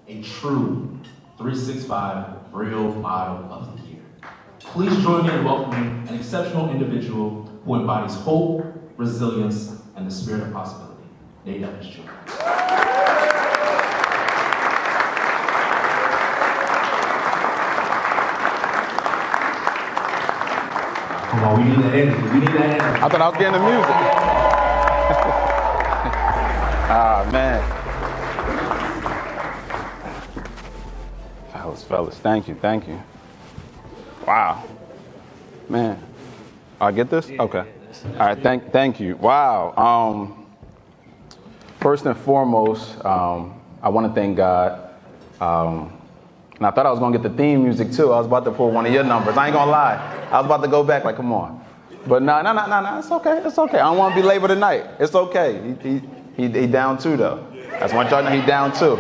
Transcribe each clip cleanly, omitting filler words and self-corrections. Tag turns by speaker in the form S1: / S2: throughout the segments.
S1: a true 365 Real Model of the Year. Please join me in welcoming an exceptional individual who embodies hope, resilience, and the spirit of possibility, Nate Evans Jr. Come on, we need that energy. We need that energy.
S2: I thought I was getting the music. Man. Fellas, thank you. Wow. Man. I get this? Okay. All right, thank you. Wow. First and foremost, I want to thank God. And I thought I was going to get the theme music too. I was about to pull one of your numbers. I ain't going to lie. I was about to go back like, come on. But no, it's okay. It's okay. I don't want to be labor tonight. It's okay. He down too, though. I just want y'all to know he down too.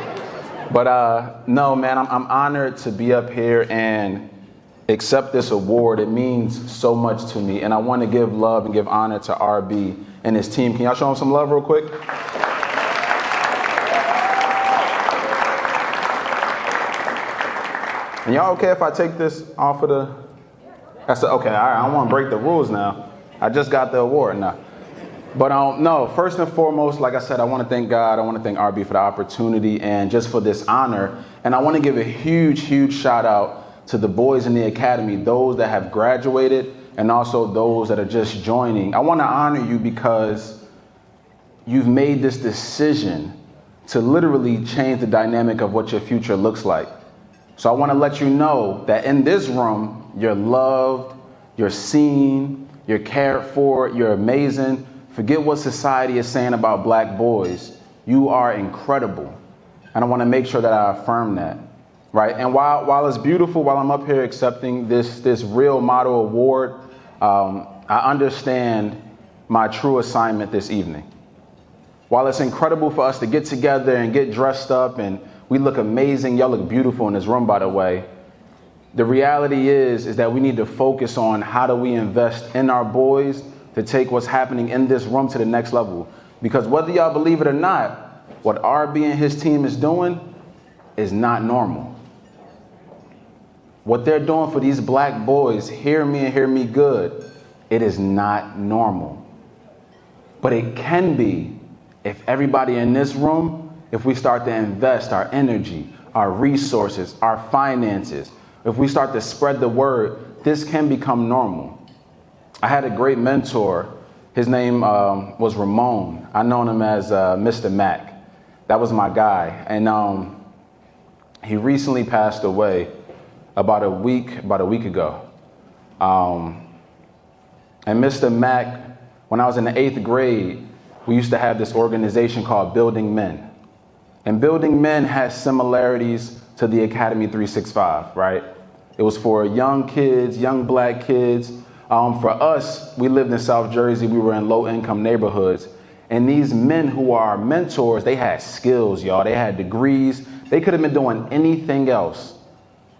S2: But no, man, I'm honored to be up here and accept this award. It means so much to me. And I want to give love and give honor to RB and his team. Can y'all show him some love real quick? And y'all okay if I take this off of the... Okay, all right, I don't want to break the rules now. I just got the award now. But no, first and foremost, like I said, I want to thank God. I want to thank RB for the opportunity and just for this honor. And I want to give a huge shout out to the boys in the academy, those that have graduated and also those that are just joining. I want to honor you because you've made this decision to literally change the dynamic of what your future looks like. So I want to let you know that in this room, you're loved, you're seen, you're cared for, you're amazing. Forget what society is saying about black boys. You are incredible. And I want to make sure that I affirm that, right? And while it's beautiful, while I'm up here accepting this Real Model Award, I understand my true assignment this evening. While it's incredible for us to get together and get dressed up and we look amazing, y'all look beautiful in this room, by the way, the reality is that we need to focus on how do we invest in our boys to take what's happening in this room to the next level. Because whether y'all believe it or not, what RB and his team is doing is not normal. What they're doing for these black boys, hear me and hear me good, it is not normal. But it can be if everybody in this room, if we start to invest our energy, our resources, our finances, if we start to spread the word, this can become normal. I had a great mentor. His name was Ramon. I known him as Mr. Mac. That was my guy. And he recently passed away about a week ago. And Mr. Mac, when I was in the 8th grade, we used to have this organization called Building Men. And Building Men has similarities to the Academy 365, right? It was for young kids, young black kids. For us, we lived in South Jersey. We were in low-income neighborhoods. And these men who are our mentors, they had skills, y'all. They had degrees. They could have been doing anything else.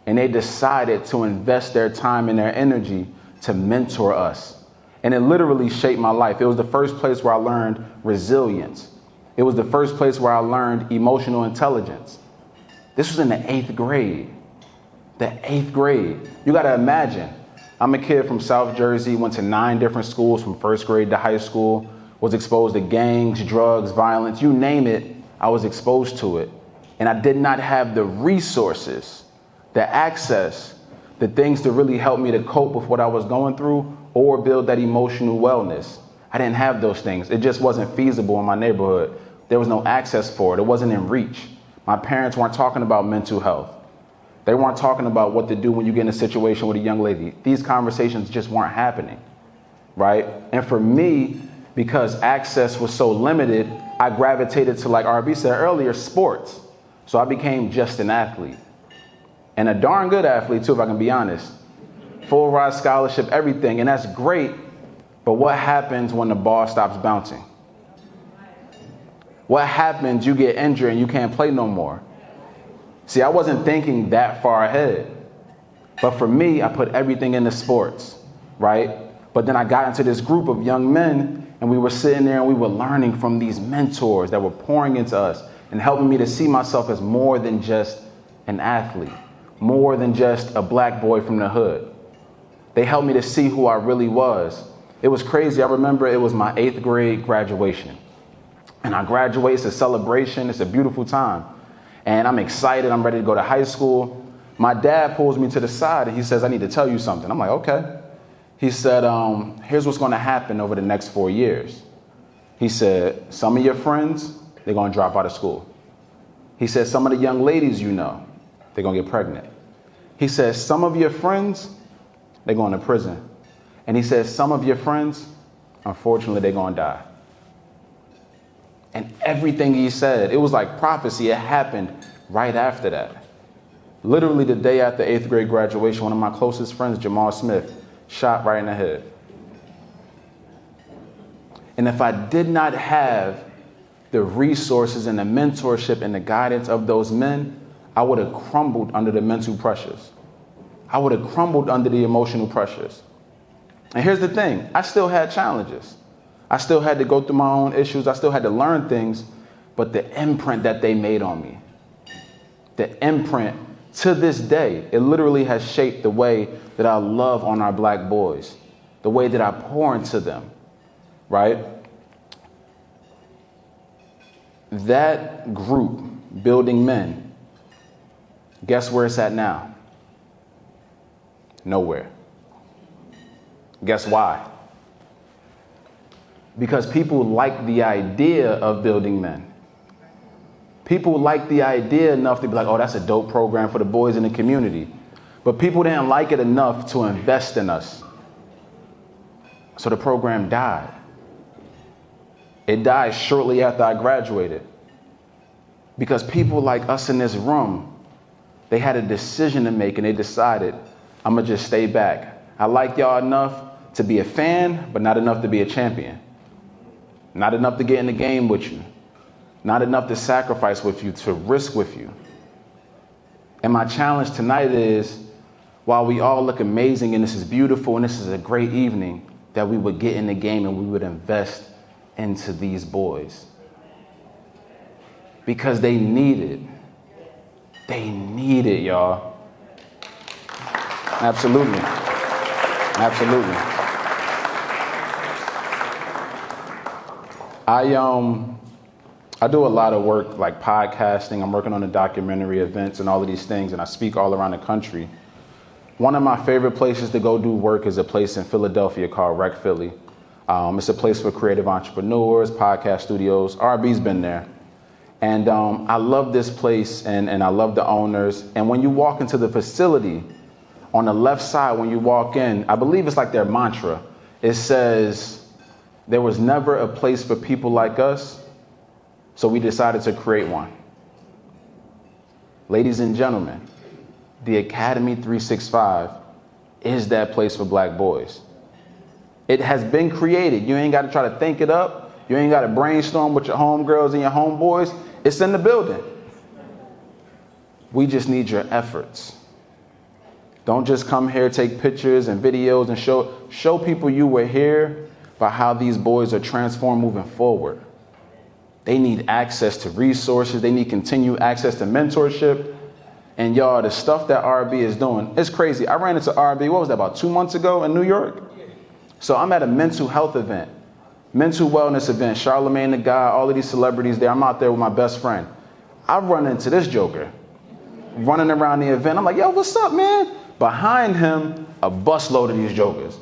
S2: And they decided to invest their time and their energy to mentor us. And it literally shaped my life. It was the first place where I learned resilience. It was the first place where I learned emotional intelligence. This was in the 8th grade. The 8th grade. You got to imagine. I'm a kid from South Jersey, went to 9 different schools from 1st grade to high school, was exposed to gangs, drugs, violence, you name it, I was exposed to it. And I did not have the resources, the access, the things to really help me to cope with what I was going through or build that emotional wellness. I didn't have those things. It just wasn't feasible in my neighborhood. There was no access for it. It wasn't in reach. My parents weren't talking about mental health. They weren't talking about what to do when you get in a situation with a young lady. These conversations just weren't happening, right? And for me, because access was so limited, I gravitated to, like RB said earlier, sports. So I became just an athlete. And a darn good athlete too, if I can be honest. Full ride scholarship, everything, and that's great. But what happens when the ball stops bouncing? What happens? You get injured and you can't play no more. See, I wasn't thinking that far ahead. But for me, I put everything into sports, right? But then I got into this group of young men and we were sitting there and we were learning from these mentors that were pouring into us. and helping me to see myself as more than just an athlete, more than just a black boy from the hood. They helped me to see who I really was. It was crazy. I remember it was my 8th grade graduation. And I graduate, it's a celebration, it's a beautiful time. And I'm excited, I'm ready to go to high school. My dad pulls me to the side and he says, I need to tell you something. I'm like, okay. He said, here's what's gonna happen over the next 4 years. He said, some of your friends, they're gonna drop out of school. He said, some of the young ladies you know, they're gonna get pregnant. He says, some of your friends, they're going to prison. And he says, some of your friends, unfortunately, they're going to die. And everything he said, it was like prophecy. It happened right after that. Literally the day after 8th grade graduation, one of my closest friends, Jamal Smith, shot right in the head. And if I did not have the resources and the mentorship and the guidance of those men, I would have crumbled under the mental pressures. I would have crumbled under the emotional pressures. And here's the thing, I still had challenges. I still had to go through my own issues. I still had to learn things, but the imprint that they made on me, the imprint to this day, it literally has shaped the way that I love on our black boys, the way that I pour into them, right? That group, Building Men, guess where it's at now? Nowhere. Guess why? Because people like the idea of Building Men. People like the idea enough to be like, oh, that's a dope program for the boys in the community. But people didn't like it enough to invest in us. So the program died. It died shortly after I graduated. Because people like us in this room, they had a decision to make and they decided, I'm gonna just stay back. I like y'all enough to be a fan, but not enough to be a champion. Not enough to get in the game with you. Not enough to sacrifice with you, to risk with you. And my challenge tonight is, while we all look amazing and this is beautiful and this is a great evening, that we would get in the game and we would invest into these boys. Because they need it. They need it, y'all. Absolutely. Absolutely. I do a lot of work like podcasting. I'm working on a documentary, events, and all of these things, and I speak all around the country. One of my favorite places to go do work is a place in Philadelphia called Rec Philly. It's a place for creative entrepreneurs, podcast studios. RB's been there. And I love this place, and I love the owners. And when you walk into the facility, on the left side when you walk in, I believe it's like their mantra. It says, there was never a place for people like us, so we decided to create one. Ladies and gentlemen, the Academy 365 is that place for black boys. It has been created. You ain't got to try to think it up. You ain't got to brainstorm with your homegirls and your homeboys. It's in the building. We just need your efforts. Don't just come here, take pictures and videos and show people you were here, but how these boys are transformed moving forward. They need access to resources. They need continued access to mentorship. And y'all, the stuff that RB is doing, it's crazy. I ran into RB, what was that, about 2 months ago in New York? So I'm at a mental health event, mental wellness event, Charlemagne the God, all of these celebrities there. I'm out there with my best friend. I run into this joker running around the event. I'm like, yo, what's up, man? Behind him, a busload of these jokers.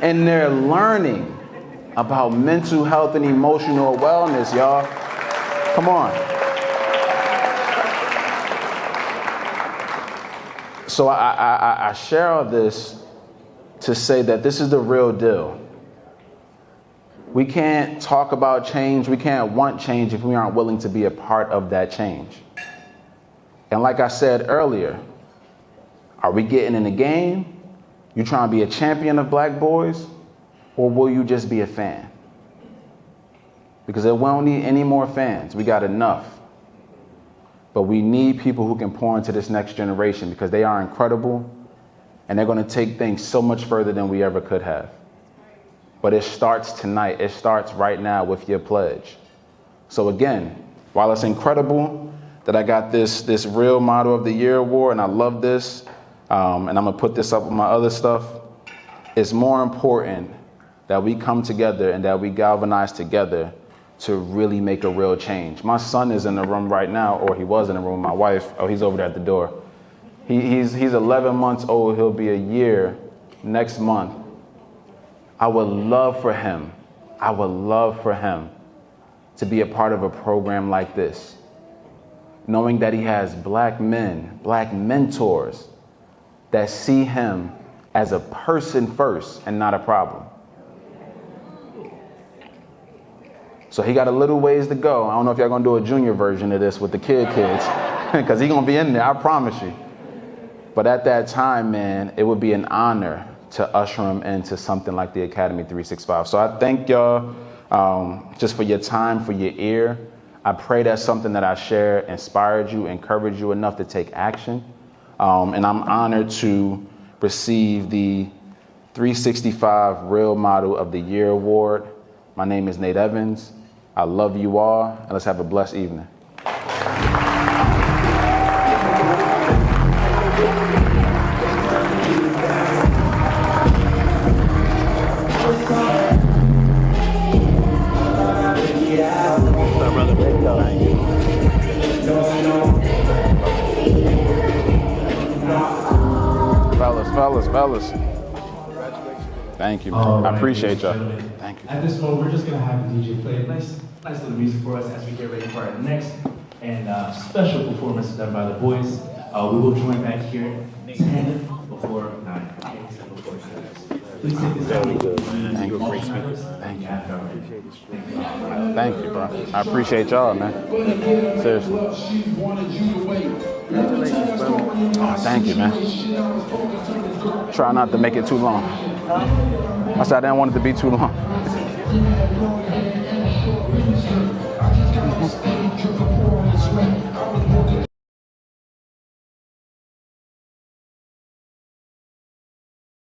S2: And they're learning about mental health and emotional wellness, y'all. Come on. So I share all this to say that this is the real deal. We can't talk about change. We can't want change if we aren't willing to be a part of that change. And like I said earlier, are we getting in the game? You trying to be a champion of black boys? Or will you just be a fan? Because we won't need any more fans. We got enough. But we need people who can pour into this next generation because they are incredible and they're going to take things so much further than we ever could have. But it starts tonight. It starts right now with your pledge. So again, While it's incredible that I got this Real Model of the Year award, and I love this, and I'm gonna put this up with my other stuff, it's more important that we come together and that we galvanize together to really make a real change. My son is in the room right now, or he was in the room. My wife, oh, he's over there at the door. He's 11 months old. He'll be a year next month. I would love for him to be a part of a program like this, knowing that he has black men, black mentors that see him as a person first and not a problem. So he got a little ways to go. I don't know if y'all gonna do a junior version of this with the kids, because he's gonna be in there, I promise you. But at that time, man, it would be an honor to usher him into something like the Academy 365. So I thank y'all just for your time, for your ear. I pray that something that I shared inspired you, encouraged you enough to take action. And I'm honored to receive the 365 Real Model of the Year award. My name is Nate Evans. I love you all, and let's have a blessed evening. Fellas. Thank you, man.
S1: All right,
S2: I appreciate y'all.
S1: ladies and gentlemen.
S2: Thank you.
S1: At this moment, we're just going to have the DJ play a nice little music for us as we get ready for our next and special performance done by the boys. We will join back here 10 before 9. Okay, 10 before 9. Please take this time.
S2: Thank you.
S1: Thank you.
S2: Thank you, bro. I appreciate y'all, man. Seriously. Oh, thank you, man. Try not to make it too long. I said I didn't want it to be too long.